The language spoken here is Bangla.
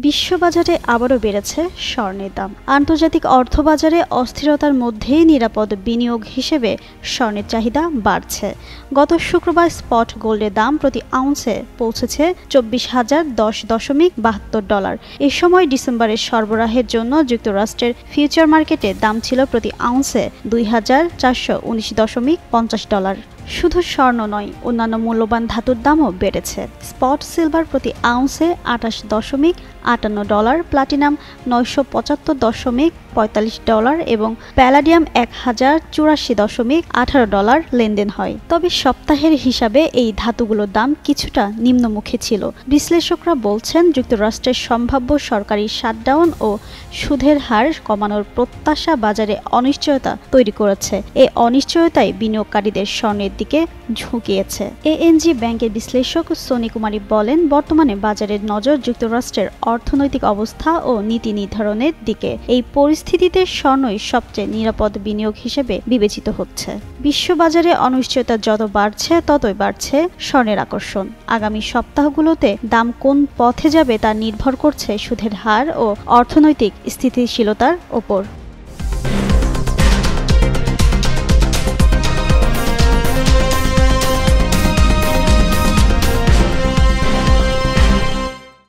বিশ্ববাজারে আবারও বেড়েছে স্বর্ণের দাম। আন্তর্জাতিক অর্থবাজারে অস্থিরতার মধ্যেই নিরাপদ বিনিয়োগ হিসেবে স্বর্ণের চাহিদা বাড়ছে। গত শুক্রবার স্পট গোল্ডের দাম প্রতি আউন্সে পৌঁছেছে 24,010.72 ডলার। এ সময় ডিসেম্বরের সরবরাহের জন্য যুক্তরাষ্ট্রের ফিউচার মার্কেটে দাম ছিল প্রতি আউন্সে 2,419.50 ডলার। শুধু স্বর্ণ নয়, অন্যান্য মূল্যবান ধাতুর দামও বেড়েছে। স্পট সিলভার প্রতি আউন্সে 28.58 ডলার, প্লাটিনাম 975.45 ডলার এবং প্যালাডিয়াম 1084.18 ডলার লেনদেন হয়। তবে সপ্তাহের হিসাবে এই ধাতুগুলোর দাম কিছুটা নিম্নমুখী ছিল। বিশ্লেষকরা বলছেন, যুক্তরাষ্ট্রের সম্ভাব্য সরকারি শাটডাউন ও সুদের হার কমানোর প্রত্যাশা বাজারে অনিশ্চয়তা তৈরি করেছে। এই অনিশ্চয়তাই বিনিয়োগকারীদের স্বর্ণের দিকে ঝুঁকিয়েছে। এএনজি ব্যাংকের বিশ্লেষক সোনি কুমারী বলেন, বর্তমানে বাজারের নজর যুক্তরাষ্ট্রের অর্থনৈতিক অবস্থা ও নীতি নির্ধারণের দিকে। এই পরিস্থিতিতে স্বর্ণই সবচেয়ে নিরাপদ বিনিয়োগ হিসেবে বিবেচিত হচ্ছে। বিশ্ববাজারে অনিশ্চয়তা যত বাড়ছে ততই বাড়ছে স্বর্ণের আকর্ষণ। আগামী সপ্তাহগুলোতে দাম কোন পথে যাবে তা নির্ভর করছে সুদের হার ও অর্থনৈতিক স্থিতিশীলতার ওপর।